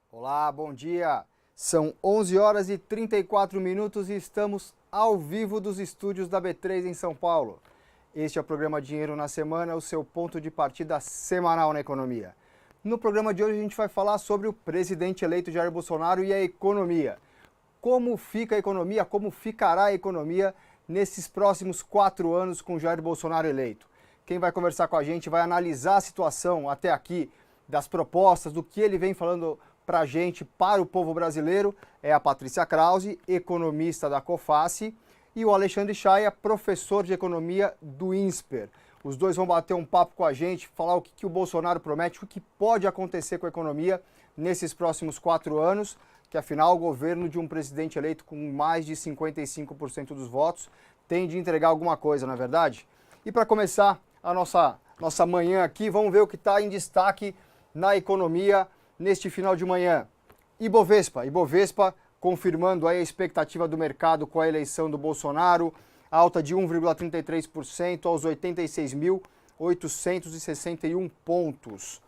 Olá, bom dia! São 11 horas e 34 minutos e estamos ao vivo dos estúdios da B3 em São Paulo. Este é o programa Dinheiro na Semana, o seu ponto de partida semanal na economia. No programa de hoje a gente vai falar sobre o presidente eleito Jair Bolsonaro e a economia. Como fica a economia, como ficará a economia nesses próximos 4 anos com Jair Bolsonaro eleito. Quem vai conversar com a gente, vai analisar a situação até aqui, das propostas, do que ele vem falando para a gente, para o povo brasileiro, é a Patrícia Krause, economista da COFACE, e o Alexandre Chaia, professor de economia do INSPER. Os dois vão bater um papo com a gente, falar o que o Bolsonaro promete, o que pode acontecer com a economia nesses próximos 4 anos, que afinal o governo de um presidente eleito com mais de 55% dos votos tem de entregar alguma coisa, não é verdade? E para começar a nossa manhã aqui, vamos ver o que está em destaque na economia neste final de manhã. Ibovespa confirmando aí a expectativa do mercado com a eleição do Bolsonaro, alta de 1,33% aos 86.861 pontos.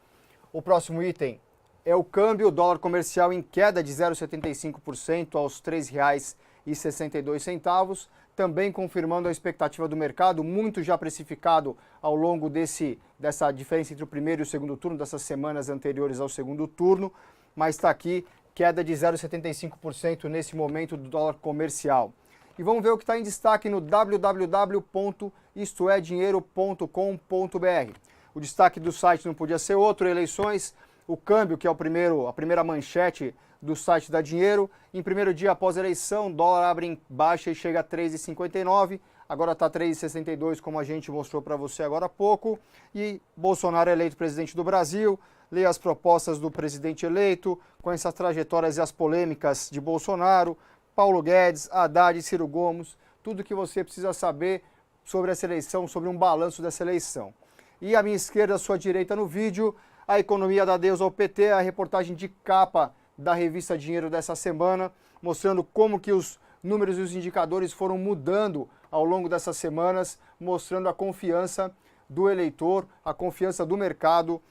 O próximo item é o câmbio, dólar comercial em queda de 0,75% aos R$ 3,62, também confirmando a expectativa do mercado, muito já precificado ao longo dessa diferença entre o primeiro e o segundo turno, dessas semanas anteriores ao segundo turno, mas está aqui, queda de 0,75% nesse momento do dólar comercial. E vamos ver o que está em destaque no www.istoedinheiro.com.br. O destaque do site não podia ser outro, eleições, o câmbio, que é a primeira manchete do site da Dinheiro. Em primeiro dia após a eleição, dólar abre em baixa e chega a 3,59, agora está 3,62, como a gente mostrou para você agora há pouco. E Bolsonaro é eleito presidente do Brasil, leia as propostas do presidente eleito, com essas trajetórias e as polêmicas de Bolsonaro, Paulo Guedes, Haddad e Ciro Gomes, tudo que você precisa saber sobre essa eleição, sobre um balanço dessa eleição. E à minha esquerda, à sua direita no vídeo, a economia dá adeus ao PT, a reportagem de capa da revista Dinheiro dessa semana, mostrando como que os números e os indicadores foram mudando ao longo dessas semanas, mostrando a confiança do eleitor, a confiança do mercado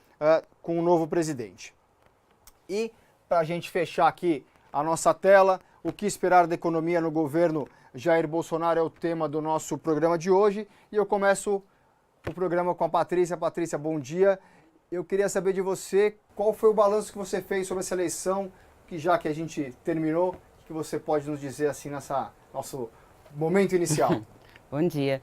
com o novo presidente. E para a gente fechar aqui a nossa tela, o que esperar da economia no governo Jair Bolsonaro é o tema do nosso programa de hoje. E eu começo o programa com a Patrícia. Patrícia, bom dia. Eu queria saber de você qual foi o balanço que você fez sobre essa eleição, que já que a gente terminou, que você pode nos dizer assim nessa nosso momento inicial. Bom dia.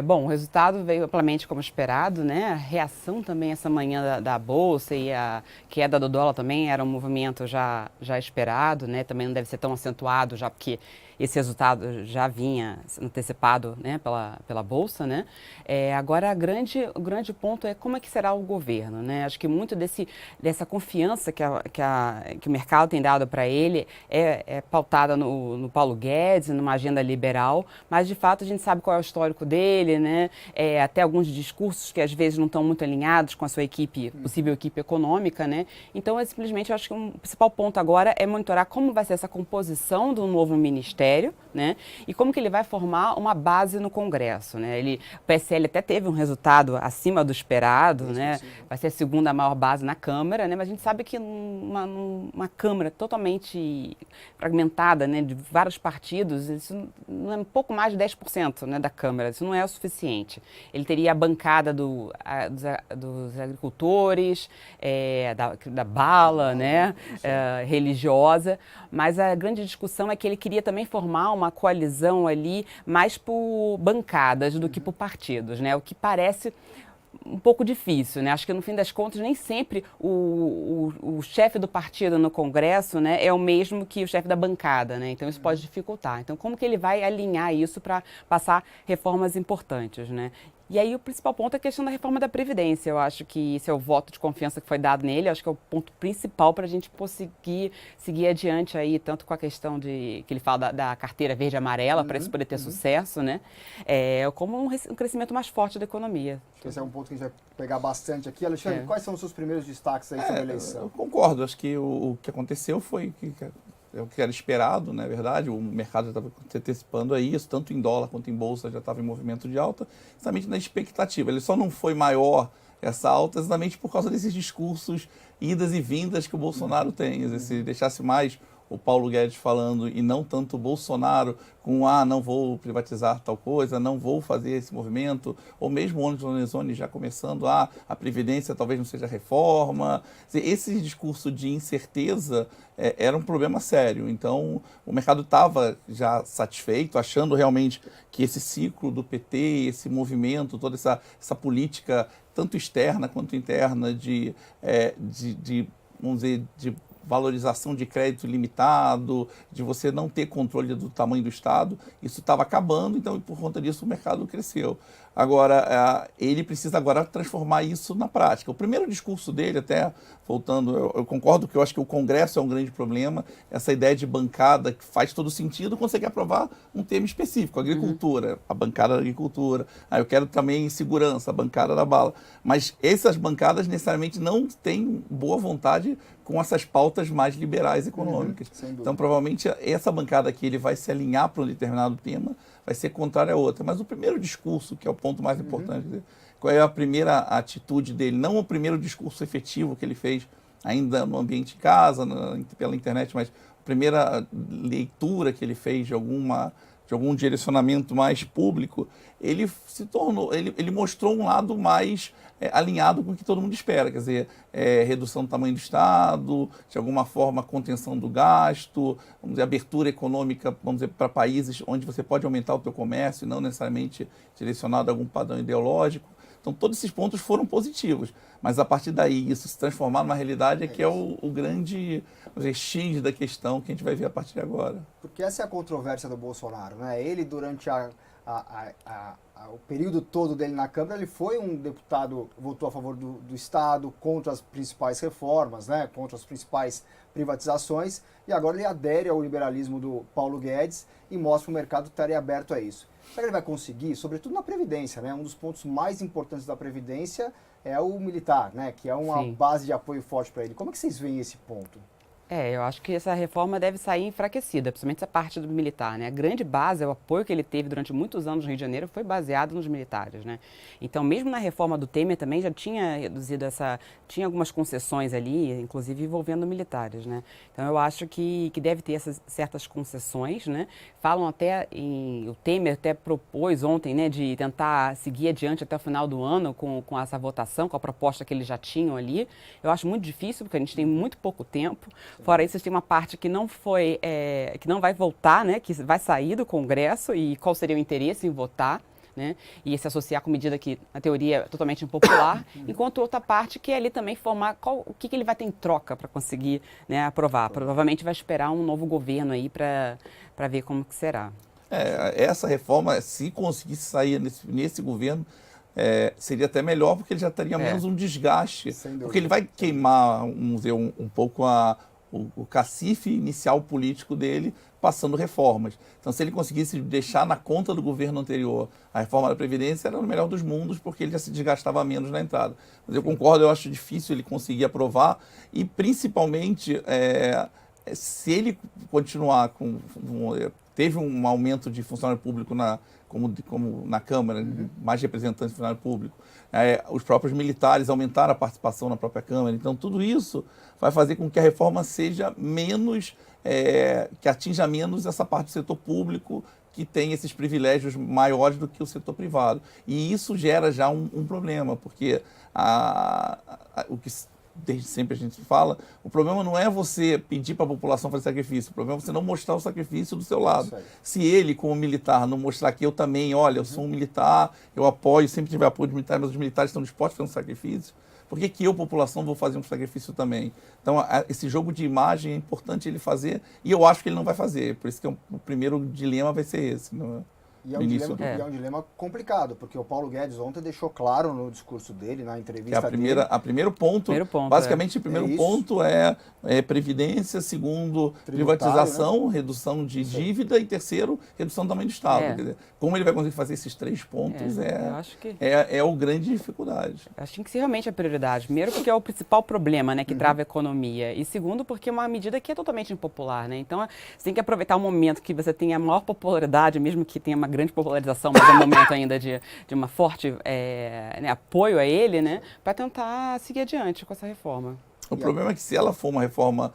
Bom, o resultado veio amplamente como esperado, né? A reação também essa manhã da Bolsa e a queda do dólar também era um movimento já esperado, né? Também não deve ser tão acentuado já porque esse resultado já vinha antecipado, né, pela Bolsa, né? Agora, o grande ponto é como é que será o governo, né? Acho que muito dessa confiança que o mercado tem dado para ele é pautada no Paulo Guedes, numa agenda liberal, mas de fato a gente sabe qual é o histórico dele, né? Até alguns discursos que às vezes não estão muito alinhados com a sua possível equipe econômica, né? Então, simplesmente, eu acho que o principal ponto agora é monitorar como vai ser essa composição do novo ministério, né? E como que ele vai formar uma base no Congresso, né? O PSL até teve um resultado acima do esperado, né? Vai ser a segunda maior base na Câmara, né? Mas a gente sabe que uma Câmara totalmente fragmentada, né? De vários partidos, isso não é um pouco mais de 10%, né, da Câmara, isso não é o suficiente. Ele teria a bancada dos agricultores, da bala, né? Religiosa, mas a grande discussão é que ele queria também formar uma coalizão ali mais por bancadas do que por partidos, né? O que parece um pouco difícil, né? Acho que no fim das contas nem sempre o chefe do partido no Congresso, né, é o mesmo que o chefe da bancada, né? Então isso pode dificultar. Então como que ele vai alinhar isso para passar reformas importantes, né? E aí o principal ponto é a questão da reforma da Previdência. Eu acho que esse é o voto de confiança que foi dado nele, acho que é o ponto principal para a gente conseguir seguir adiante aí, tanto com a questão que ele fala da carteira verde e amarela, para isso poder ter sucesso, né? Como um crescimento mais forte da economia. Esse é um ponto que a gente vai pegar bastante aqui. Alexandre, quais são os seus primeiros destaques aí sobre a eleição? Eu concordo, acho que o que aconteceu foi que é o que era esperado, na verdade, o mercado já estava se antecipando a isso, tanto em dólar quanto em bolsa já estava em movimento de alta, exatamente na expectativa. Ele só não foi maior essa alta exatamente por causa desses discursos, idas e vindas que o Bolsonaro tem. Se deixasse mais o Paulo Guedes falando e não tanto o Bolsonaro com não vou privatizar tal coisa, não vou fazer esse movimento, ou mesmo o Onyx Lorenzoni já começando, a Previdência talvez não seja reforma. Esse discurso de incerteza era um problema sério. Então, o mercado estava já satisfeito, achando realmente que esse ciclo do PT, esse movimento, toda essa política, tanto externa quanto interna, vamos dizer, de valorização de crédito limitado, de você não ter controle do tamanho do Estado, isso estava acabando, então por conta disso o mercado cresceu. Agora, ele precisa agora transformar isso na prática. O primeiro discurso dele, até voltando, eu concordo que eu acho que o Congresso é um grande problema, essa ideia de bancada que faz todo sentido quando você quer aprovar um tema específico, agricultura, a bancada da agricultura, eu quero também segurança, a bancada da bala. Mas essas bancadas necessariamente não têm boa vontade com essas pautas mais liberais econômicas. Então, provavelmente, essa bancada aqui ele vai se alinhar para um determinado tema, vai ser contrária a outra. Mas o primeiro discurso, que é o ponto mais importante, qual é a primeira atitude dele, não o primeiro discurso efetivo que ele fez ainda no ambiente de casa, pela internet, mas a primeira leitura que ele fez de algum direcionamento mais público, ele se tornou, ele mostrou um lado mais alinhado com o que todo mundo espera, quer dizer, redução do tamanho do Estado, de alguma forma contenção do gasto, vamos dizer, abertura econômica, vamos dizer, para países onde você pode aumentar o teu comércio, não necessariamente direcionado a algum padrão ideológico. Então, todos esses pontos foram positivos, mas a partir daí, isso se transformar numa realidade que é o grande, vamos dizer, X da questão que a gente vai ver a partir de agora. Porque essa é a controvérsia do Bolsonaro, né? Ele, durante o período todo dele na Câmara, ele foi um deputado, votou a favor do Estado, contra as principais reformas, né? Contra as principais privatizações, e agora ele adere ao liberalismo do Paulo Guedes e mostra que o mercado estaria aberto a isso. Será que ele vai conseguir, sobretudo na Previdência, né? Um dos pontos mais importantes da Previdência é o militar, né? Que é uma base de apoio forte para ele. Como é que vocês veem esse ponto? Eu acho que essa reforma deve sair enfraquecida, principalmente essa parte do militar, né? A grande base, o apoio que ele teve durante muitos anos no Rio de Janeiro foi baseado nos militares, né? Então, mesmo na reforma do Temer também já tinha reduzido tinha algumas concessões ali, inclusive envolvendo militares, né? Então, eu acho que deve ter essas certas concessões, né? Falam até o Temer até propôs ontem, né, de tentar seguir adiante até o final do ano com essa votação, com a proposta que eles já tinham ali. Eu acho muito difícil, porque a gente tem muito pouco tempo. Fora isso, tem uma parte que não foi, que não vai voltar, né, que vai sair do Congresso, e qual seria o interesse em votar, né, e se associar com medida que, na teoria, é totalmente impopular, enquanto outra parte que é ali também formar o que ele vai ter em troca para conseguir, né, aprovar. Provavelmente vai esperar um novo governo aí para ver como que será. Essa reforma, se conseguisse sair nesse governo, seria até melhor, porque ele já teria menos um desgaste, porque ele vai queimar, vamos dizer, um pouco o cacife inicial político dele, passando reformas. Então, se ele conseguisse deixar na conta do governo anterior a reforma da Previdência, era o melhor dos mundos, porque ele já se desgastava menos na entrada. Mas eu concordo, eu acho difícil ele conseguir aprovar, e principalmente, se ele continuar teve um aumento de funcionário público como na Câmara, mais representantes de funcionário público, os próprios militares aumentaram a participação na própria Câmara. Então, tudo isso vai fazer com que a reforma seja menos, que atinja menos essa parte do setor público, que tem esses privilégios maiores do que o setor privado. E isso gera já um problema, porque o que desde sempre a gente fala, o problema não é você pedir para a população fazer sacrifício, o problema é você não mostrar o sacrifício do seu lado. Se ele, como militar, não mostrar que eu também, olha, eu sou um militar, eu apoio, sempre tive apoio de militares, mas os militares estão dispostos a fazer um sacrifício, por que eu, população, vou fazer um sacrifício também? Então, esse jogo de imagem é importante ele fazer, e eu acho que ele não vai fazer, por isso que o primeiro dilema vai ser esse. Não é? E é, no início. e é um dilema complicado, porque o Paulo Guedes ontem deixou claro no discurso dele, na entrevista Que a primeiro ponto, basicamente, o primeiro ponto é previdência, segundo, privatização, né? Redução de dívida e terceiro, redução do tamanho do Estado. Quer dizer, como ele vai conseguir fazer esses 3 pontos é o grande dificuldade. Acho que realmente é prioridade. Primeiro porque é o principal problema, né, que trava a economia. E segundo porque é uma medida que é totalmente impopular, né? Então você tem que aproveitar o momento que você tem a maior popularidade, mesmo que tenha uma grande popularização, mas é um momento ainda de uma forte apoio a ele, né, para tentar seguir adiante com essa reforma. O problema é que se ela for uma reforma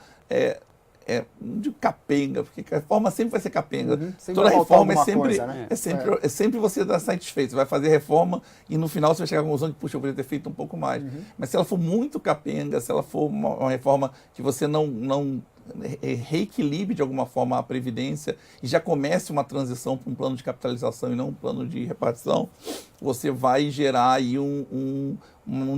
de capenga, porque a reforma sempre vai ser capenga. Toda reforma é sempre você estar satisfeito. Você vai fazer reforma e no final você vai chegar à conclusão de, puxa, eu poderia ter feito um pouco mais. Mas se ela for muito capenga, se ela for uma reforma que você não reequilibre de alguma forma a previdência e já comece uma transição para um plano de capitalização e não um plano de repartição, você vai gerar aí um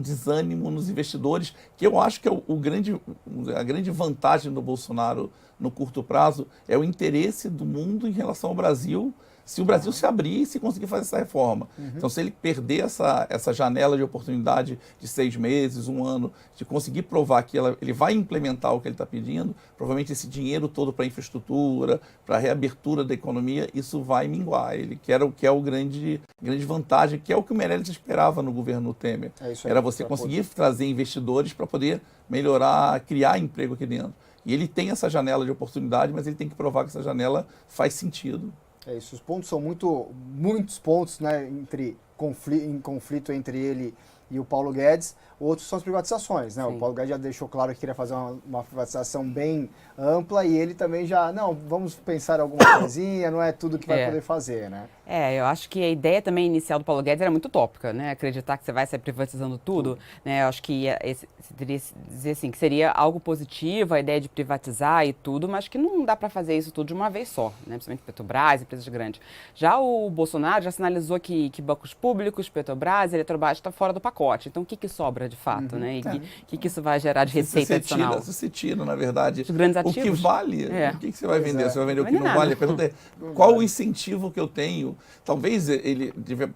desânimo nos investidores, que eu acho que é a grande vantagem do Bolsonaro no curto prazo é o interesse do mundo em relação ao Brasil, se o Brasil se abrir e se conseguir fazer essa reforma. Então, se ele perder essa janela de oportunidade de 6 meses, 1 ano, de conseguir provar que ele vai implementar o que ele está pedindo, provavelmente esse dinheiro todo para infraestrutura, para a reabertura da economia, isso vai minguar. Ele quer o que é o grande vantagem, que é o que o Meirelles esperava no governo Temer. Era você conseguir trazer investidores para poder melhorar, criar emprego aqui dentro. E ele tem essa janela de oportunidade, mas ele tem que provar que essa janela faz sentido. É isso, os pontos são muitos pontos, né, em conflito entre ele e o Paulo Guedes. Outros são as privatizações, né? Sim. O Paulo Guedes já deixou claro que queria fazer uma privatização bem ampla e ele também vamos pensar em alguma coisinha, não é tudo que vai poder fazer, né? Eu acho que a ideia também inicial do Paulo Guedes era muito utópica, né? Acreditar que você vai sair privatizando tudo, né? Eu acho que teria dizer assim, que seria algo positivo, a ideia de privatizar e tudo, mas que não dá para fazer isso tudo de uma vez só, né? Principalmente Petrobras, empresas grandes. Já o Bolsonaro já sinalizou que bancos públicos, Petrobras, Eletrobras está fora do pacote. Então, o que sobra de fato, né? E que isso vai gerar de receita adicional? Se você tira, na verdade, os grandes ativos, o que vale, o que você vai vender? Você vai vender o que não vale? A pergunta é, qual o incentivo que eu tenho? Talvez ele devia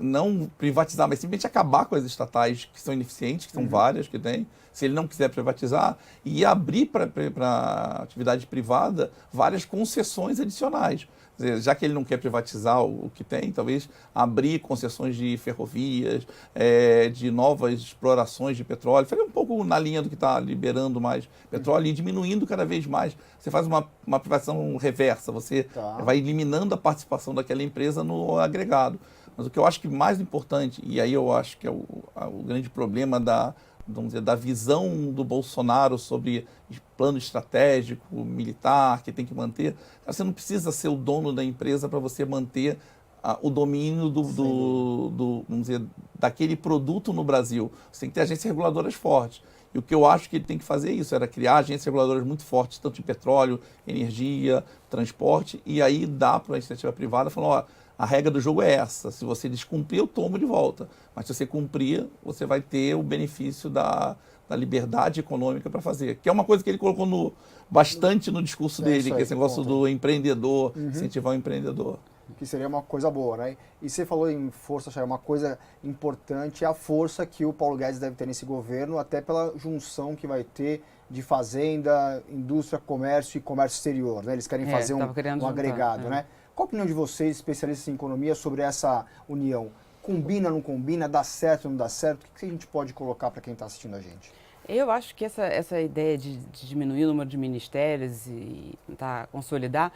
não privatizar, mas simplesmente acabar com as estatais que são ineficientes, que são várias que tem, se ele não quiser privatizar, e abrir para a atividade privada várias concessões adicionais. Quer dizer, já que ele não quer privatizar o que tem, talvez abrir concessões de ferrovias, de novas explorações de petróleo, fazer um pouco na linha do que está liberando mais petróleo e diminuindo cada vez mais. Você faz uma privatização reversa, você vai eliminando a participação daquela empresa no agregado. Mas o que eu acho que mais importante, e aí eu acho que é o grande problema da visão do Bolsonaro sobre plano estratégico, militar, que tem que manter, você não precisa ser o dono da empresa para você manter o domínio vamos dizer, daquele produto no Brasil. Você tem que ter agências reguladoras fortes. E o que eu acho que ele tem que fazer é isso, era criar agências reguladoras muito fortes, tanto em petróleo, energia, transporte, e aí dá para a iniciativa privada falando, a regra do jogo é essa, se você descumprir, eu tomo de volta. Mas se você cumprir, você vai ter o benefício da liberdade econômica para fazer. Que é uma coisa que ele colocou bastante no discurso dele, que é esse negócio do empreendedor, incentivar o empreendedor. Que seria uma coisa boa, né? E você falou em força, Chay, uma coisa importante é a força que o Paulo Guedes deve ter nesse governo, até pela junção que vai ter de fazenda, indústria, comércio e comércio exterior, né? Eles querem fazer um agregado, né? Qual a opinião de vocês, especialistas em economia, sobre essa união? Combina, não combina? Dá certo, não dá certo? O que a gente pode colocar para quem está assistindo a gente? Eu acho que essa ideia de diminuir o número de ministérios e tentar consolidar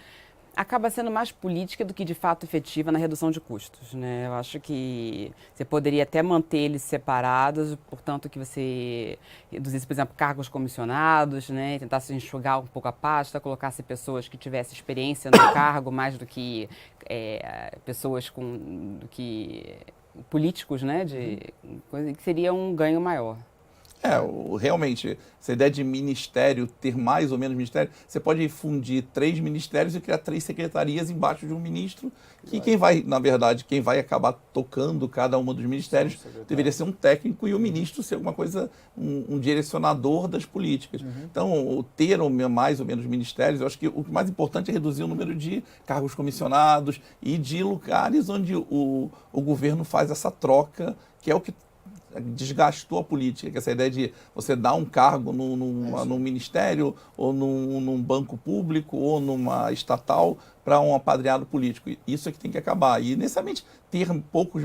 acaba sendo mais política do que de fato efetiva na redução de custos, né? Eu acho que você poderia até manter eles separados, portanto que você reduzisse, por exemplo, cargos comissionados, né? Tentasse enxugar um pouco a pasta, colocasse pessoas que tivessem experiência no cargo mais do que pessoas políticos, né? Que seria um ganho maior. Realmente, essa ideia de ministério, ter mais ou menos ministério, você pode fundir 3 ministérios e criar 3 secretarias embaixo de um ministro, que quem vai, na verdade, quem vai acabar tocando cada uma dos ministérios deveria ser um técnico e o ministro ser alguma coisa, um direcionador das políticas. Então, ter mais ou menos ministérios, eu acho que o mais importante é reduzir o número de cargos comissionados e de lugares onde o governo faz essa troca, que é o que desgastou a política, que é essa ideia de você dar um cargo num ministério ou num banco público ou numa estatal para um apadrinhado político. Isso é que tem que acabar. E, necessariamente, ter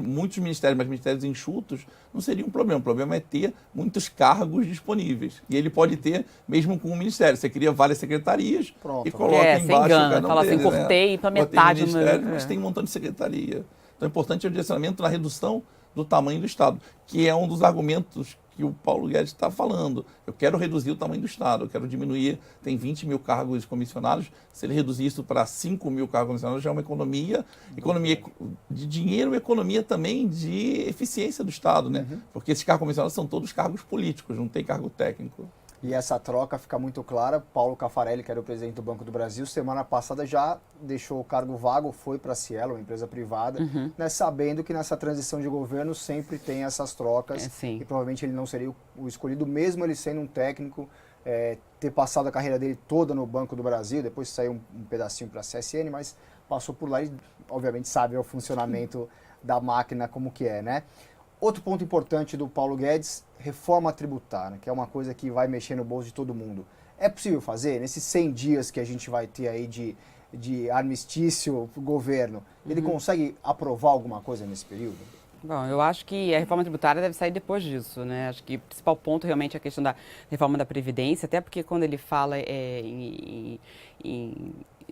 muitos ministérios, mas ministérios enxutos, não seria um problema. O problema é ter muitos cargos disponíveis. E ele pode ter, mesmo com um ministério. Você cria várias secretarias e coloca embaixo cada um fala assim, deles, cortei para metade do meu... mas tem um montão de secretaria. Então, é importante o direcionamento na redução do tamanho do Estado, que é um dos argumentos que o Paulo Guedes está falando. Eu quero reduzir o tamanho do Estado, eu quero diminuir, tem 20 mil cargos comissionados, se ele reduzir isso para 5 mil cargos comissionados, já é uma economia de dinheiro e economia também de eficiência do Estado, né? Porque esses cargos comissionados são todos cargos políticos, não tem cargo técnico. E essa troca fica muito clara. Paulo Caffarelli, que era o presidente do Banco do Brasil, semana passada já deixou o cargo vago, foi para a Cielo, uma empresa privada, né, sabendo que nessa transição de governo sempre tem essas trocas e provavelmente ele não seria o escolhido, mesmo ele sendo um técnico, ter passado a carreira dele toda no Banco do Brasil, depois saiu um pedacinho para a CSN, mas passou por lá e obviamente sabe o funcionamento da máquina como que é, né? Outro ponto importante do Paulo Guedes, reforma tributária, que é uma coisa que vai mexer no bolso de todo mundo. É possível fazer, nesses 100 dias que a gente vai ter aí de armistício para o governo, ele consegue aprovar alguma coisa nesse período? Bom, eu acho que a reforma tributária deve sair depois disso, né? Acho que o principal ponto realmente é a questão da reforma da Previdência, até porque quando ele fala em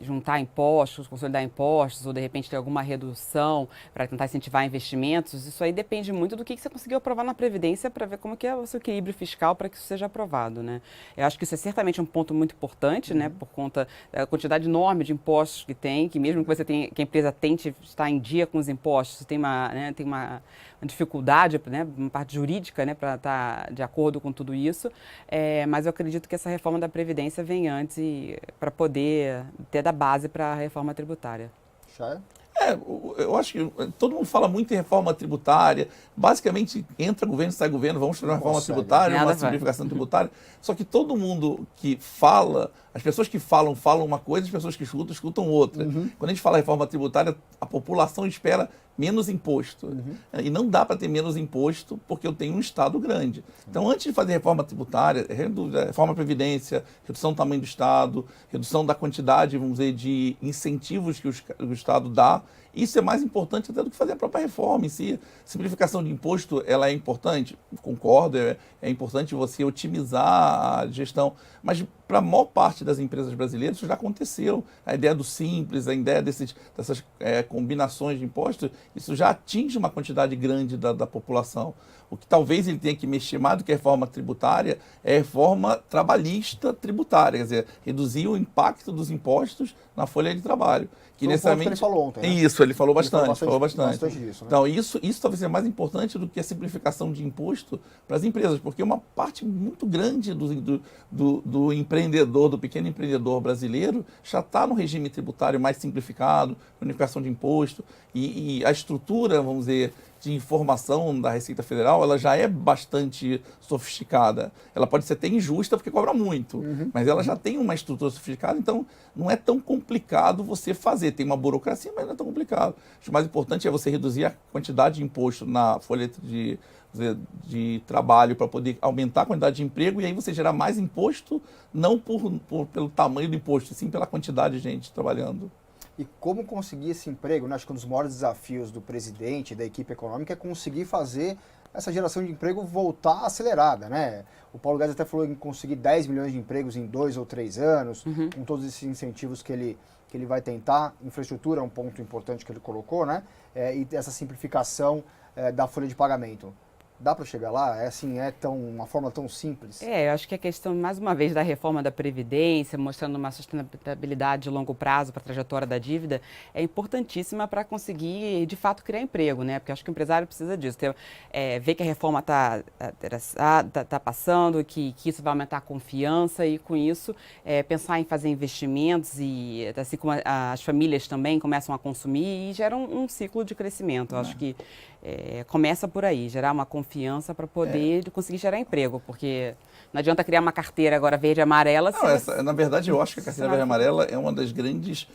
juntar impostos, consolidar impostos, ou de repente ter alguma redução para tentar incentivar investimentos, isso aí depende muito do que você conseguiu aprovar na Previdência para ver como que é o seu equilíbrio fiscal para que isso seja aprovado, né? Eu acho que isso é certamente um ponto muito importante, né? Por conta da quantidade enorme de impostos que tem, que mesmo que que a empresa tente estar em dia com os impostos, tem uma dificuldade, né, uma parte jurídica, né, para estar de acordo com tudo isso, mas eu acredito que essa reforma da Previdência vem antes para poder ter da base para a reforma tributária. Eu acho que todo mundo fala muito em reforma tributária, basicamente entra governo, sai governo, vamos fazer uma reforma tributária, uma simplificação tributária, só que todo mundo que fala, as pessoas que falam uma coisa, as pessoas que escutam outra. Quando a gente fala reforma tributária, a população espera menos imposto. E não dá para ter menos imposto porque eu tenho um Estado grande. Então, antes de fazer reforma tributária, reforma da Previdência, redução do tamanho do Estado, redução da quantidade, vamos dizer, de incentivos que o Estado dá, isso é mais importante até do que fazer a própria reforma em si. Simplificação de imposto, ela é importante, concordo, é importante você otimizar a gestão, mas para a maior parte das empresas brasileiras isso já aconteceu. A ideia do simples, a ideia dessas combinações de impostos, isso já atinge uma quantidade grande da população. O que talvez ele tenha que mexer mais do que a reforma tributária é a reforma trabalhista tributária, quer dizer, reduzir o impacto dos impostos na folha de trabalho. Que necessariamente ele falou ontem, né? Isso, ele falou bastante. Bastante disso, né? Então, isso talvez seja mais importante do que a simplificação de imposto para as empresas, porque uma parte muito grande do empreendedor, do pequeno empreendedor brasileiro, já está no regime tributário mais simplificado, unificação de imposto, e a estrutura, vamos dizer, de informação da Receita Federal, ela já é bastante sofisticada. Ela pode ser até injusta porque cobra muito, mas ela já tem uma estrutura sofisticada, então não é tão complicado você fazer. Tem uma burocracia, mas não é tão complicado. Acho que o mais importante é você reduzir a quantidade de imposto na folha de trabalho para poder aumentar a quantidade de emprego e aí você gerar mais imposto, não pelo tamanho do imposto, sim pela quantidade de gente trabalhando. E como conseguir esse emprego, né? Acho que um dos maiores desafios do presidente e da equipe econômica é conseguir fazer essa geração de emprego voltar acelerada, né? O Paulo Guedes até falou em conseguir 10 milhões de empregos em 2 ou 3 anos, com todos esses incentivos que ele vai tentar. Infraestrutura é um ponto importante que ele colocou, né? E essa simplificação da folha de pagamento. Dá para chegar lá? É assim, uma forma tão simples? Eu acho que a questão, mais uma vez, da reforma da Previdência, mostrando uma sustentabilidade de longo prazo para a trajetória da dívida, é importantíssima para conseguir, de fato, criar emprego, né? Porque eu acho que o empresário precisa disso. Ver que a reforma está passando, que isso vai aumentar a confiança e, com isso, pensar em fazer investimentos e, assim como as famílias também começam a consumir e geram um ciclo de crescimento. Eu acho que começa por aí, gerar uma confiança para poder conseguir gerar emprego, porque não adianta criar uma carteira agora verde e amarela. Na verdade, eu acho que a carteira verde e amarela é uma das grandes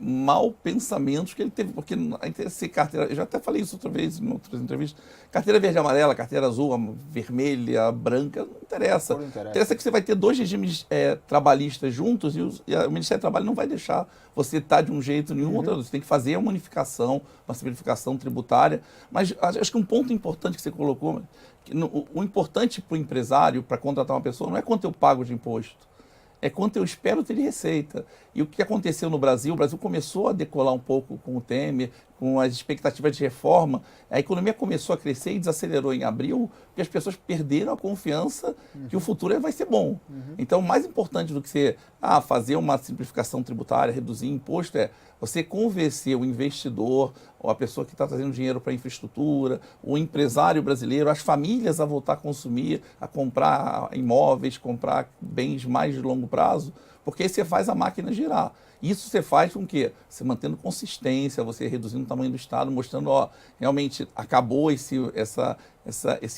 mal pensamentos que ele teve, porque essa carteira, eu já até falei isso outra vez em outras entrevistas, carteira verde e amarela, carteira azul, vermelha, branca, não interessa. Interessa que você vai ter dois regimes trabalhistas juntos e o Ministério do Trabalho não vai deixar você estar de um jeito nenhum outro. Você tem que fazer uma unificação, uma simplificação tributária. Mas acho que um ponto importante que você colocou, o importante para o empresário, para contratar uma pessoa, não é quanto eu pago de imposto, é quanto eu espero ter de receita. E o que aconteceu no Brasil? O Brasil começou a decolar um pouco com o Temer, com as expectativas de reforma. A economia começou a crescer e desacelerou em abril, porque as pessoas perderam a confiança que o futuro vai ser bom. Então, mais importante do que você fazer uma simplificação tributária, reduzir imposto, é você convencer o investidor, ou a pessoa que está trazendo dinheiro para a infraestrutura, o empresário brasileiro, as famílias a voltar a consumir, a comprar imóveis, comprar bens mais de longo prazo, porque aí você faz a máquina girar. Isso você faz com que? Você mantendo consistência, você reduzindo o tamanho do Estado, mostrando, realmente acabou esse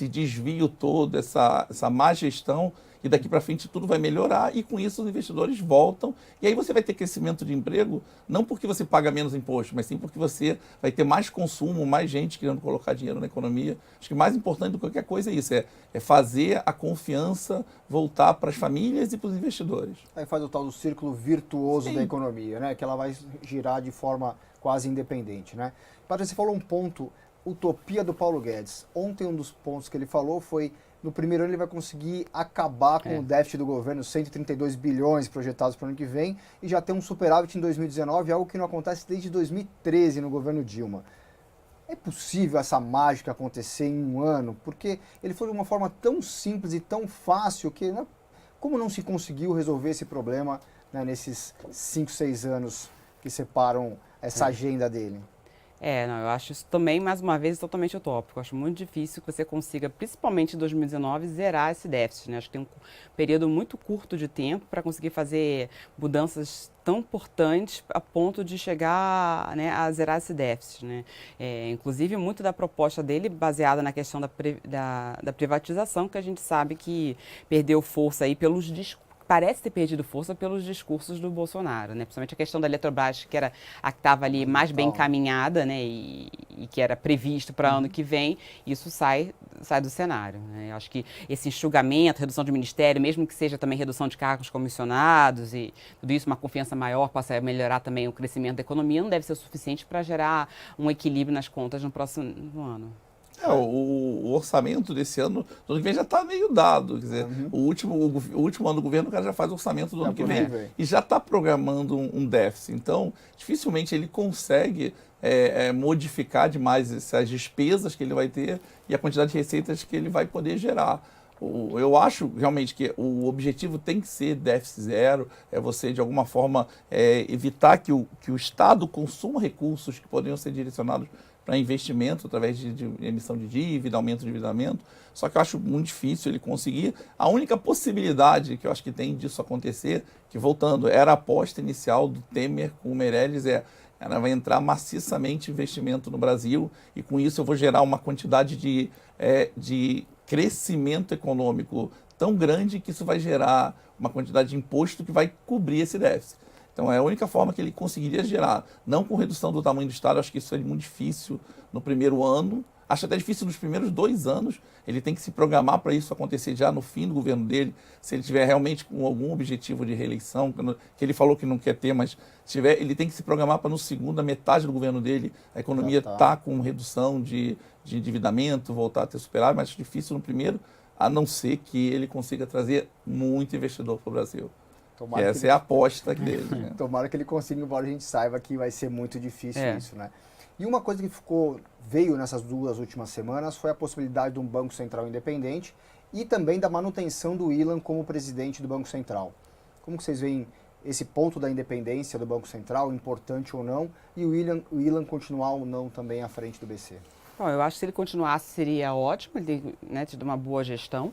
desvio todo, essa má gestão, e daqui para frente tudo vai melhorar, e com isso os investidores voltam, e aí você vai ter crescimento de emprego, não porque você paga menos imposto, mas sim porque você vai ter mais consumo, mais gente querendo colocar dinheiro na economia. Acho que mais importante do que qualquer coisa é isso, é fazer a confiança voltar para as famílias e para os investidores. Aí faz o tal do círculo virtuoso da economia, né? Que ela vai girar de forma quase independente, né? Patrícia, você falou um ponto, utopia do Paulo Guedes. Ontem um dos pontos que ele falou foi: no primeiro ano ele vai conseguir acabar com o déficit do governo, 132 bilhões projetados para o ano que vem, e já ter um superávit em 2019, algo que não acontece desde 2013 no governo Dilma. É possível essa mágica acontecer em um ano? Porque ele foi de uma forma tão simples e tão fácil que, né, como não se conseguiu resolver esse problema, né, nesses 5, 6 anos que separam essa agenda dele? Eu acho isso também, mais uma vez, totalmente utópico. Eu acho muito difícil que você consiga, principalmente em 2019, zerar esse déficit, né? Acho que tem um período muito curto de tempo para conseguir fazer mudanças tão importantes a ponto de chegar, né, a zerar esse déficit, né? Inclusive, muito da proposta dele baseada na questão da privatização, que a gente sabe que perdeu força aí pelos discursos. Parece ter perdido força pelos discursos do Bolsonaro, né? Principalmente a questão da Eletrobras, que era a que estava ali mais bem encaminhada, né? E que era previsto para ano que vem, isso sai do cenário, né? Eu acho que esse enxugamento, redução de ministério, mesmo que seja também redução de cargos comissionados e tudo isso, uma confiança maior, possa melhorar também o crescimento da economia, não deve ser o suficiente para gerar um equilíbrio nas contas no próximo ano. O orçamento desse ano, do ano que vem já está meio dado. Quer dizer, o último ano do governo, o cara já faz o orçamento do ano que vem e já está programando um déficit. Então, dificilmente ele consegue modificar demais essas despesas que ele vai ter e a quantidade de receitas que ele vai poder gerar. Eu acho realmente que o objetivo tem que ser déficit zero, é você, de alguma forma, evitar que o Estado consuma recursos que poderiam ser direcionados para investimento através de emissão de dívida, aumento de endividamento. Só que eu acho muito difícil ele conseguir. A única possibilidade que eu acho que tem disso acontecer, que voltando, era a aposta inicial do Temer com o Meirelles, ela vai entrar maciçamente investimento no Brasil e com isso eu vou gerar uma quantidade de crescimento econômico tão grande que isso vai gerar uma quantidade de imposto que vai cobrir esse déficit. Então é a única forma que ele conseguiria gerar, não com redução do tamanho do Estado. Acho que isso é muito difícil no primeiro ano, acho até difícil nos primeiros 2 anos. Ele tem que se programar para isso acontecer já no fim do governo dele, se ele tiver realmente com algum objetivo de reeleição, que ele falou que não quer ter, mas ele tem que se programar para no segunda metade do governo dele a economia tá com redução de endividamento, voltar a ter superávit, mas difícil no primeiro, a não ser que ele consiga trazer muito investidor para o Brasil. Essa é a aposta dele. Né? Tomara que ele consiga, embora a gente saiba que vai ser muito difícil isso, né? E uma coisa que ficou veio nessas 2 últimas semanas foi a possibilidade de um Banco Central independente e também da manutenção do Ilan como presidente do Banco Central. Como que vocês veem esse ponto da independência do Banco Central, importante ou não, e o Ilan continuar ou não também à frente do BC? Bom, eu acho que se ele continuasse seria ótimo, ele tem, né, tido uma boa gestão,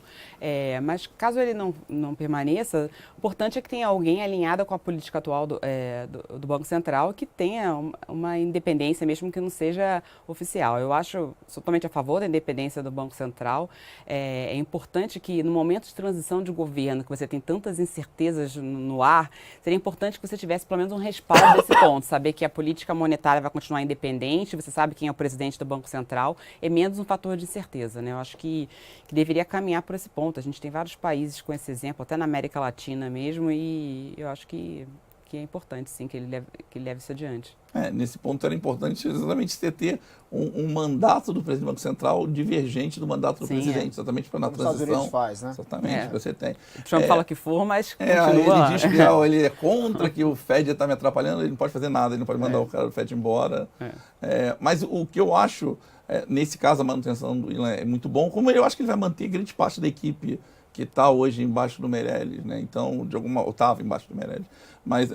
mas caso ele não permaneça, o importante é que tenha alguém alinhado com a política atual do Banco Central que tenha uma independência, mesmo que não seja oficial. Eu acho totalmente a favor da independência do Banco Central. É importante que no momento de transição de governo, que você tem tantas incertezas no ar, seria importante que você tivesse pelo menos um respaldo desse ponto, saber que a política monetária vai continuar independente, você sabe quem é o presidente do Banco Central, é menos um fator de incerteza, né? Eu acho que deveria caminhar por esse ponto. A gente tem vários países com esse exemplo, até na América Latina mesmo, e eu acho que é importante, sim, que ele leve isso adiante. Nesse ponto era importante exatamente você ter um mandato do presidente do Banco Central divergente do mandato do presidente, exatamente para na Como transição. os Estados Unidos faz, né? Exatamente, você tem. O Trump fala que for, mas continua. Ele diz que ele é contra, que o Fed está me atrapalhando, ele não pode fazer nada, ele não pode mandar o cara do Fed embora. Mas o que eu acho, nesse caso, a manutenção do Ilan é muito bom, como eu acho que ele vai manter grande parte da equipe que está hoje embaixo do Meirelles, né? Então, estava embaixo do Meirelles. Mas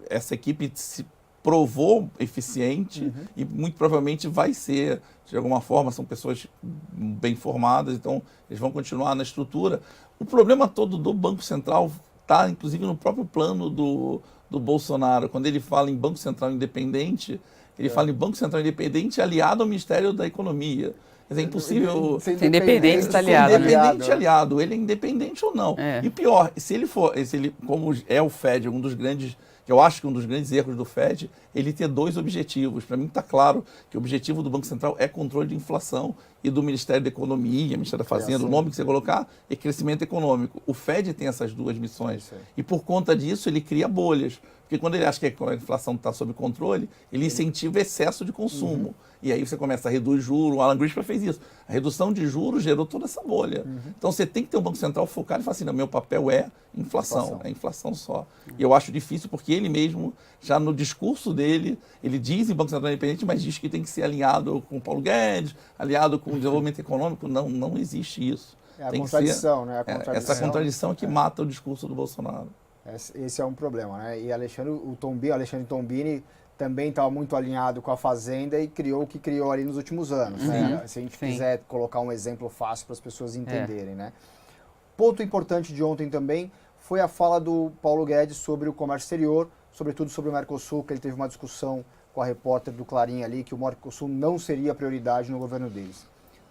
essa equipe se provou eficiente e muito provavelmente vai ser, de alguma forma, são pessoas bem formadas, então eles vão continuar na estrutura. O problema todo do Banco Central está, inclusive, no próprio plano do Bolsonaro. Quando ele fala em Banco Central independente, ele fala em Banco Central independente aliado ao Ministério da Economia. Quer dizer, é impossível ser independente está aliado. Independente aliado. Ele é independente ou não. E pior, se ele, como é o Fed, um dos grandes, eu acho que um dos grandes erros do Fed, ele ter 2 objetivos. Para mim está claro que o objetivo do Banco Central é controle de inflação e do Ministério da Economia, Ministério da Fazenda, o nome que você colocar, é crescimento econômico. O Fed tem essas 2 missões. E por conta disso ele cria bolhas. Porque quando ele acha que a inflação está sob controle, ele incentiva excesso de consumo. E aí você começa a reduzir juros. O Alan Greenspan fez isso. A redução de juros gerou toda essa bolha. Então você tem que ter um Banco Central focado e falar assim, não, meu papel é inflação, é inflação só. E eu acho difícil porque ele mesmo, já no discurso dele, ele diz em Banco Central independente, mas diz que tem que ser alinhado com o Paulo Guedes, aliado com o desenvolvimento econômico. Não existe isso. É a contradição, né? Essa contradição é que mata o discurso do Bolsonaro. Esse é um problema, né? E Alexandre Tombini também estava muito alinhado com a Fazenda e criou o que criou ali nos últimos anos, né? Se a gente quiser colocar um exemplo fácil para as pessoas entenderem, né? Ponto importante de ontem também foi a fala do Paulo Guedes sobre o comércio exterior, sobretudo sobre o Mercosul, que ele teve uma discussão com a repórter do Clarim ali, que o Mercosul não seria prioridade no governo deles.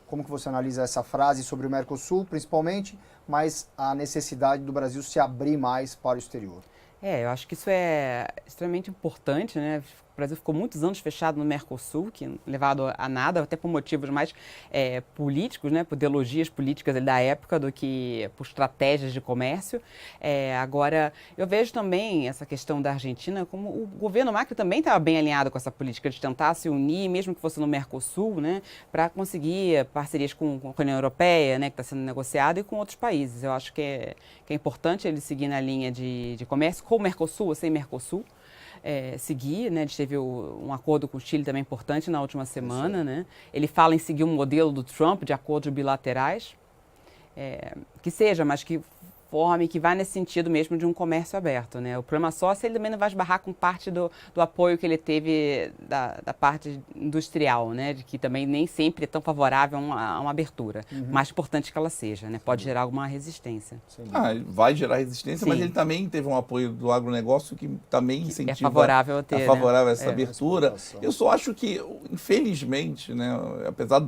Como que você analisa essa frase sobre o Mercosul, principalmente, mas a necessidade do Brasil se abrir mais para o exterior? Eu acho que isso é extremamente importante, né? O Brasil ficou muitos anos fechado no Mercosul, que levado a nada, até por motivos mais políticos, né? Por ideologias políticas da época do que por estratégias de comércio. Agora, eu vejo também essa questão da Argentina como o governo Macri também estava bem alinhado com essa política de tentar se unir, mesmo que fosse no Mercosul, né? Para conseguir parcerias com a União Europeia, né? Que está sendo negociada, e com outros países. Eu acho que é importante ele seguir na linha de comércio, com o Mercosul ou sem Mercosul. Seguir, né? A gente teve um acordo com o Chile também importante na última semana, né? Ele fala em seguir um modelo do Trump de acordos bilaterais, que seja, mas que forme, que vá nesse sentido mesmo de um comércio aberto, né? O problema só é se ele também não vai esbarrar com parte do apoio que ele teve da parte industrial, né? De que também nem sempre é tão favorável a uma abertura. Mais importante que ela seja, né? Pode gerar alguma resistência. Vai gerar resistência, mas ele também teve um apoio do agronegócio que também incentiva. É favorável a ter, favorável a essa abertura. Eu só acho que, infelizmente, né? Apesar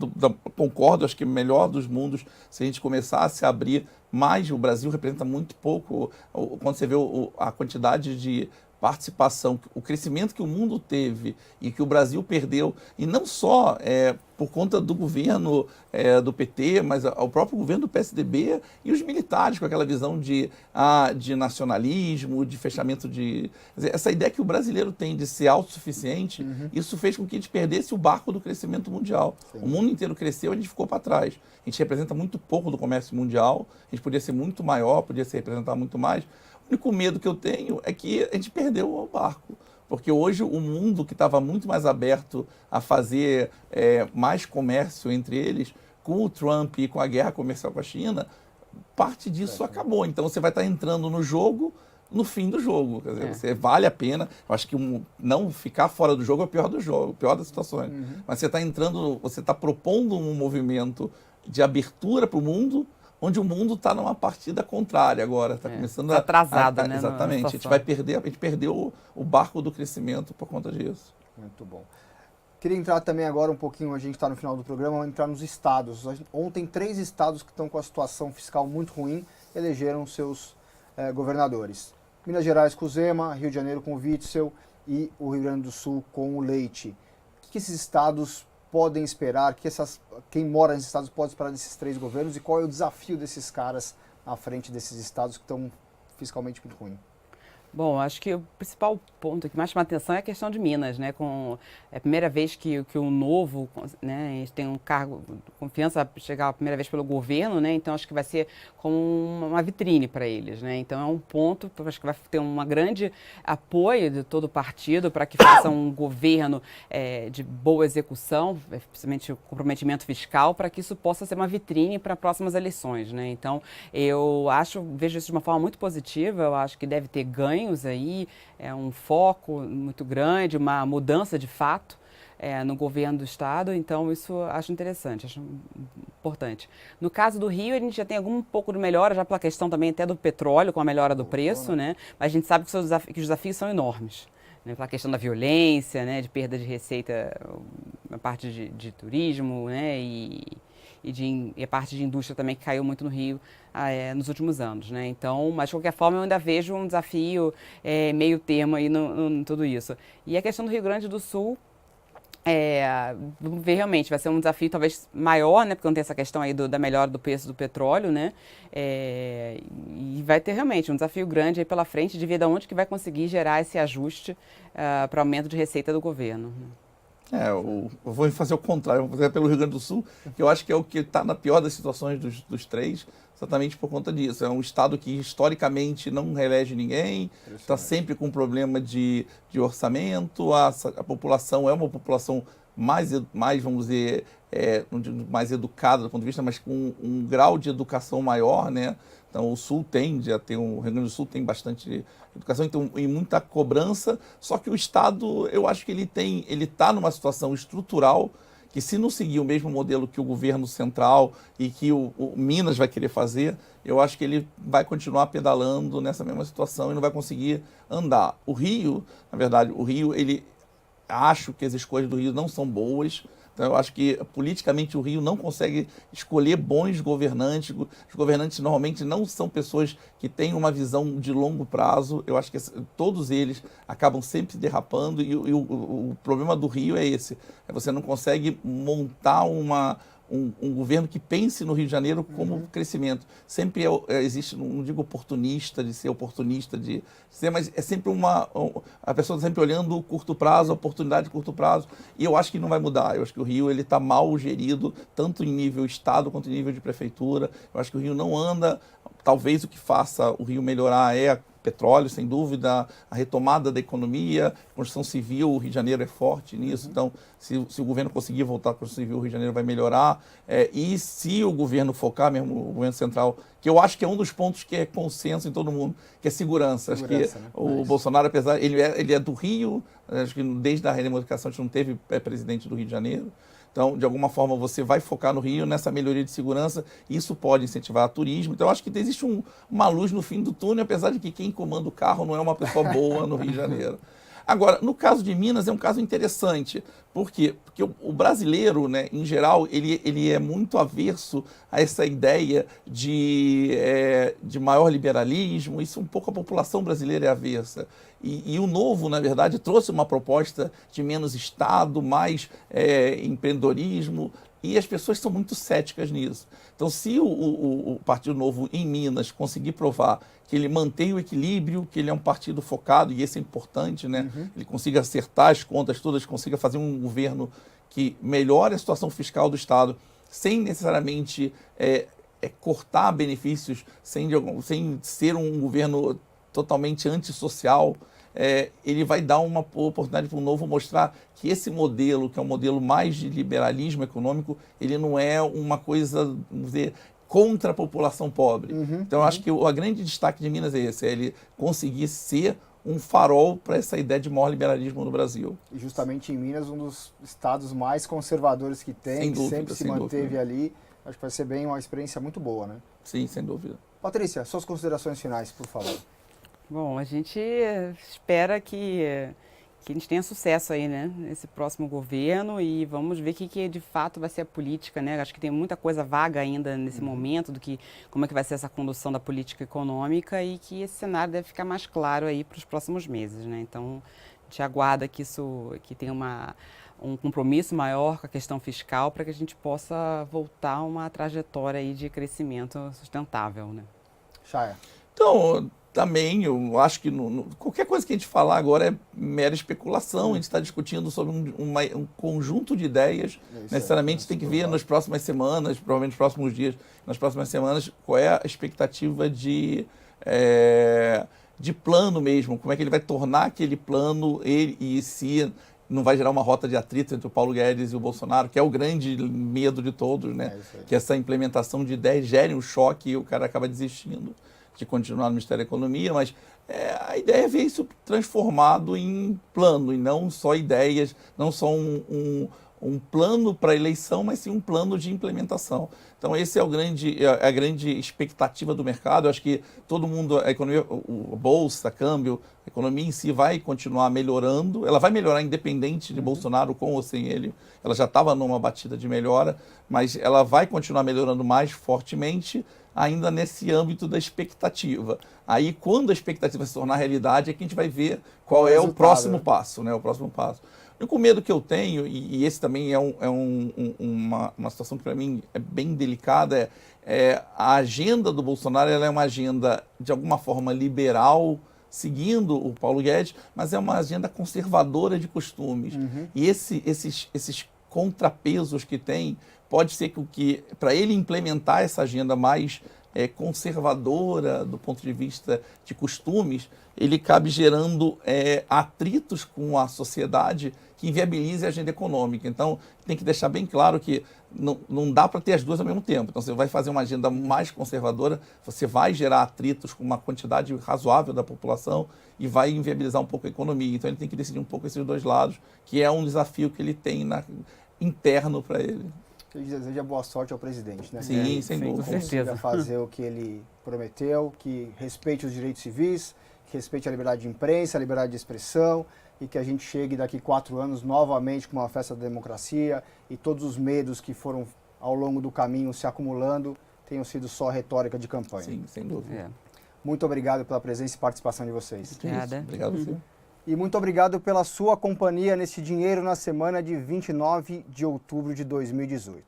concordo, acho que o melhor dos mundos, se a gente começar a se abrir, mas o Brasil representa muito pouco, quando você vê a quantidade de participação, o crescimento que o mundo teve e que o Brasil perdeu, e não só por conta do governo do PT, mas o próprio governo do PSDB e os militares, com aquela visão de nacionalismo, de fechamento de... Essa ideia que o brasileiro tem de ser autossuficiente, isso fez com que a gente perdesse o barco do crescimento mundial. O mundo inteiro cresceu, a gente ficou para trás. A gente representa muito pouco do comércio mundial, a gente podia ser muito maior, podia se representar muito mais. O único medo que eu tenho é que a gente perdeu o barco. Porque hoje o mundo que estava muito mais aberto a fazer mais comércio entre eles, com o Trump e com a guerra comercial com a China, parte disso acabou. Então você vai estar entrando no jogo no fim do jogo. Quer dizer, você vale a pena. Eu acho que não ficar fora do jogo é o pior do jogo, o pior das situações. Mas você está entrando, você está propondo um movimento de abertura para o mundo, onde o mundo está numa partida contrária agora. Está começando tá atrasado, né? Exatamente. A gente perdeu o barco do crescimento por conta disso. Muito bom. Queria entrar também agora um pouquinho, a gente está no final do programa, vamos entrar nos estados. Ontem, 3 estados que estão com a situação fiscal muito ruim elegeram seus governadores. Minas Gerais com o Zema, Rio de Janeiro com o Witzel e o Rio Grande do Sul com o Leite. O que esses estados podem esperar? Quem mora nesses estados pode esperar desses 3 governos? E qual é o desafio desses caras à frente desses estados que estão fiscalmente muito ruins? Bom, acho que o principal ponto que mais chama atenção é a questão de Minas, né? É a primeira vez que o novo, né, tem um cargo de confiança chegar a primeira vez pelo governo, né? Então acho que vai ser como uma vitrine para eles, né? Então é um ponto, acho que vai ter um grande apoio de todo o partido para que faça um governo de boa execução, principalmente o comprometimento fiscal, para que isso possa ser uma vitrine para próximas eleições, né? Então vejo isso de uma forma muito positiva. Eu acho que deve ter ganho aí, um foco muito grande, uma mudança de fato no governo do estado, então isso acho interessante, acho importante. No caso do Rio, a gente já tem um pouco de melhora, já pela questão também até do petróleo, com a melhora do preço, né? Mas a gente sabe que os desafios são enormes. Né, pela questão da violência, né, de perda de receita na parte de turismo, né, e a parte de indústria também que caiu muito no Rio nos últimos anos, né? Então, mas de qualquer forma eu ainda vejo um desafio meio termo aí no tudo isso. E a questão do Rio Grande do Sul, vamos ver realmente, vai ser um desafio talvez maior, né? Porque não tem essa questão aí da melhora do preço do petróleo, né? E vai ter realmente um desafio grande aí pela frente de ver de onde que vai conseguir gerar esse ajuste para aumento de receita do governo. Eu vou fazer o contrário, vou fazer pelo Rio Grande do Sul, que eu acho que é o que está na pior das situações dos 3, exatamente por conta disso. É um estado que historicamente não reelege ninguém, está sempre com problema de orçamento, a população é uma população mais vamos dizer, não digo mais educada do ponto de vista, mas com um grau de educação maior, né? Então o Sul tende a ter, o Rio Grande do Sul tem bastante educação, então, e muita cobrança, só que o Estado, eu acho que ele está numa situação estrutural que, se não seguir o mesmo modelo que o governo central e que o Minas vai querer fazer, eu acho que ele vai continuar pedalando nessa mesma situação e não vai conseguir andar. O Rio, na verdade, acho que as escolhas do Rio não são boas. Então, eu acho que politicamente o Rio não consegue escolher bons governantes. Os governantes normalmente não são pessoas que têm uma visão de longo prazo. Eu acho que todos eles acabam sempre derrapando e o problema do Rio é esse. Você não consegue montar um governo que pense no Rio de Janeiro como crescimento. Sempre existe, não digo oportunista, de ser oportunista, mas é sempre a pessoa está sempre olhando o curto prazo, a oportunidade de curto prazo, e eu acho que não vai mudar. Eu acho que o Rio está mal gerido, tanto em nível Estado quanto em nível de prefeitura. Eu acho que o Rio não anda. Talvez o que faça o Rio melhorar petróleo, sem dúvida, a retomada da economia, construção civil, o Rio de Janeiro é forte nisso, então se o governo conseguir voltar à construção civil, o Rio de Janeiro vai melhorar, e se o governo focar, mesmo o governo central, que eu acho que é um dos pontos que é consenso em todo mundo, que é segurança. Acho que né? O Bolsonaro, apesar, ele é do Rio, acho que desde a redemocratização a gente não teve presidente do Rio de Janeiro. Então, de alguma forma, você vai focar no Rio nessa melhoria de segurança, e isso pode incentivar o turismo. Então, eu acho que existe uma luz no fim do túnel, apesar de que quem comanda o carro não é uma pessoa boa no Rio de Janeiro. Agora, no caso de Minas, é um caso interessante. Por quê? Porque o brasileiro, né, em geral, ele é muito averso a essa ideia de maior liberalismo. Isso um pouco a população brasileira é aversa. E o Novo, na verdade, trouxe uma proposta de menos Estado, mais empreendedorismo, e as pessoas são muito céticas nisso. Então, se o Partido Novo em Minas conseguir provar que ele mantém o equilíbrio, que ele é um partido focado, e isso é importante, né? Ele consiga acertar as contas todas, consiga fazer um governo que melhore a situação fiscal do Estado, sem necessariamente cortar benefícios, sem ser um governo totalmente antissocial. ele vai dar uma oportunidade para o Novo mostrar que esse modelo, que é um modelo mais de liberalismo econômico, ele não é uma coisa, vamos dizer, contra a população pobre. Então, eu acho que o grande destaque de Minas é esse, é ele conseguir ser um farol para essa ideia de maior liberalismo no Brasil. E justamente em Minas, um dos estados mais conservadores que tem, Sem dúvida, sempre se sem manteve dúvida. ali. Acho que vai ser bem uma experiência muito boa, né? Sim, sem dúvida. Patrícia, suas considerações finais, por favor. Bom, a gente espera que a gente tenha sucesso aí, né, nesse próximo governo e vamos ver o que de fato vai ser a política, né? Acho que tem muita coisa vaga ainda nesse momento como é que vai ser essa condução da política econômica e que esse cenário deve ficar mais claro aí para os próximos meses, né? Então, a gente aguarda que tenha um compromisso maior com a questão fiscal para que a gente possa voltar a uma trajetória aí de crescimento sustentável, né? Chaya. Então, também, eu acho que qualquer coisa que a gente falar agora é mera especulação. A gente está discutindo sobre um conjunto de ideias. Necessariamente tem que ver nas próximas semanas, provavelmente nos próximos dias, nas próximas semanas, qual é a expectativa de plano mesmo. Como é que ele vai tornar aquele plano e se não vai gerar uma rota de atrito entre o Paulo Guedes e o Bolsonaro, que é o grande medo de todos, né? Que essa implementação de ideias gere um choque e o cara acaba desistindo de continuar no Ministério da Economia, mas a ideia é ver isso transformado em plano, e não só ideias, não só um plano para a eleição, mas sim um plano de implementação. Então, esse é a grande expectativa do mercado. Eu acho que todo mundo, a economia, a bolsa, a câmbio, a economia em si vai continuar melhorando. Ela vai melhorar independente de Bolsonaro, com ou sem ele. Ela já estava numa batida de melhora, mas ela vai continuar melhorando mais fortemente, ainda nesse âmbito da expectativa. Aí, quando a expectativa se tornar realidade, é que a gente vai ver qual é o próximo passo, né? O próximo passo. O único medo que eu tenho, e esse também é uma situação que para mim é bem delicada, a agenda do Bolsonaro. Ela é uma agenda, de alguma forma, liberal, seguindo o Paulo Guedes, mas é uma agenda conservadora de costumes. E esses contrapesos que tem, pode ser que para ele implementar essa agenda mais conservadora do ponto de vista de costumes, ele cabe gerando atritos com a sociedade que inviabilize a agenda econômica. Então, tem que deixar bem claro que não dá para ter as duas ao mesmo tempo. Então, você vai fazer uma agenda mais conservadora, você vai gerar atritos com uma quantidade razoável da população e vai inviabilizar um pouco a economia. Então, ele tem que decidir um pouco esses dois lados, que é um desafio que ele tem interno para ele. A gente deseja boa sorte ao presidente, né? Sim, sem dúvida. Que consiga fazer o que ele prometeu, que respeite os direitos civis, que respeite a liberdade de imprensa, a liberdade de expressão, e que a gente chegue daqui 4 anos novamente com uma festa da democracia e todos os medos que foram ao longo do caminho se acumulando tenham sido só retórica de campanha. Sim, sem dúvida. Muito obrigado pela presença e participação de vocês. Obrigada. Obrigado a você. E muito obrigado pela sua companhia nesse Dinheiro na Semana de 29 de outubro de 2018.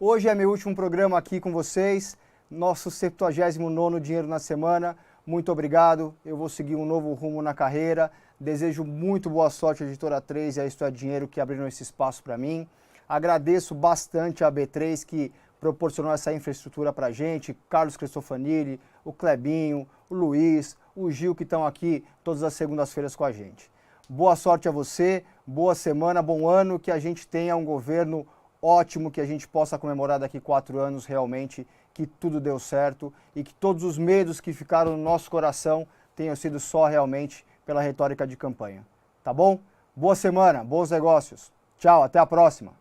Hoje é meu último programa aqui com vocês, nosso 79º Dinheiro na Semana. Muito obrigado, eu vou seguir um novo rumo na carreira. Desejo muito boa sorte à Editora 3 e à Isto é Dinheiro que abriram esse espaço para mim. Agradeço bastante a B3 que proporcionou essa infraestrutura para a gente, Carlos Cristofanilli, o Clebinho, o Luiz, o Gil, que estão aqui todas as segundas-feiras com a gente. Boa sorte a você, boa semana, bom ano, que a gente tenha um governo ótimo, que a gente possa comemorar daqui 4 anos realmente que tudo deu certo e que todos os medos que ficaram no nosso coração tenham sido só realmente pela retórica de campanha. Tá bom? Boa semana, bons negócios. Tchau, até a próxima.